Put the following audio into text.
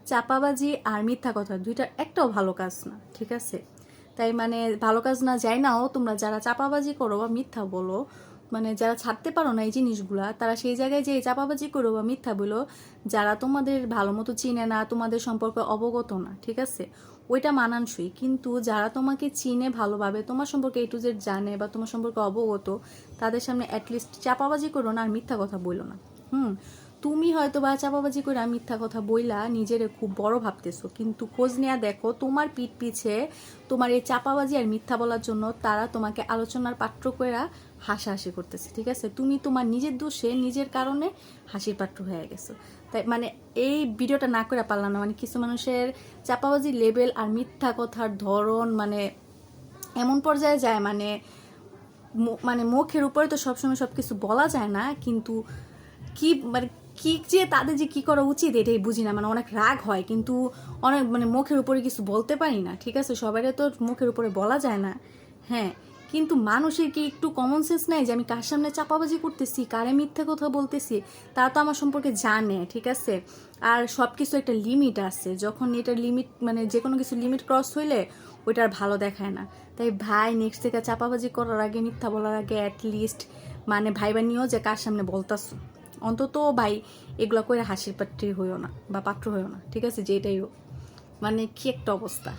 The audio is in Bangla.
চাপাবাজি আর মিথ্যা কথা দুইটা একটাও ভালো কাজ না, ঠিক আছে? তাই মানে ভালো কাজ না যাই নাও, তোমরা যারা চাপাবাজি করো বা মিথ্যা বলো, মানে যারা ছাড়তে পারো না এই জিনিসগুলা, তারা সেই জায়গায় যে চাপাবাজি করো বা মিথ্যা বলো, যারা তোমাদের ভালো মতো চিনে না, তোমাদের সম্পর্কে অবগত না, ঠিক আছে, ওইটা মানানসই। কিন্তু যারা তোমাকে চিনে ভালোভাবে, তোমার সম্পর্কে A to Z জানে বা তোমার সম্পর্কে অবগত, তাদের সামনে অ্যাটলিস্ট চাপাবাজি করো না আর মিথ্যা কথা বলো না। তুমি হয়তো বা চাপাবাজি করে মিথ্যা কথা বইলা নিজেরে খুব বড় ভাবতেছো, কিন্তু খোঁজ নেওয়া দেখো তোমার পিঠ পিছে তোমার এই চাপাবাজি আর মিথ্যা বলার জন্য তারা তোমাকে আলোচনার পাত্র করে হাসাহাসি করতেছে, ঠিক আছে? তুমি তোমার নিজের দোষে নিজের কারণে হাসির পাত্র হয়ে গেছো। তাই মানে এই ভিডিওটা না করে পারলাম না, মানে কিছু মানুষের চাপাবাজি লেভেল আর মিথ্যা কথার ধরন মানে এমন পর্যায়ে যায়, মানে মানে মুখের উপরে তো সবসময় সব কিছু বলা যায় না, কিন্তু কি মানে কি যে তাদের যে কি করা উচিত এটাই বুঝি না। মানে অনেক রাগ হয়, কিন্তু অনেক মানে মুখের উপরে কিছু বলতে পারি না, ঠিক আছে? সবাই তো মুখের উপরে বলা যায় না, হ্যাঁ। কিন্তু মানুষের কি একটু কমন সেন্স নাই যে আমি কার সামনে চাপাবাজি করতেছি, কারে মিথ্যে কথা বলতেছি? তারা তো আমার সম্পর্কে জানে, ঠিক আছে? আর সব কিছু একটা লিমিট আছে, যখন এটার লিমিট মানে যে কোনো কিছু লিমিট ক্রস হইলে ওইটা আর ভালো দেখায় না। তাই ভাই নেক্সট থেকে চাপাবাজি করার আগে, মিথ্যা বলার আগে অ্যাটলিস্ট মানে ভাইবা নিও যে কার সামনে বলতাছো। অন্তত ভাই এগুলো করে হাসির পাত্রী হইও না বা পাত্র হইও না, ঠিক আছে? যেটাই হোক, মানে কি একটা অবস্থা।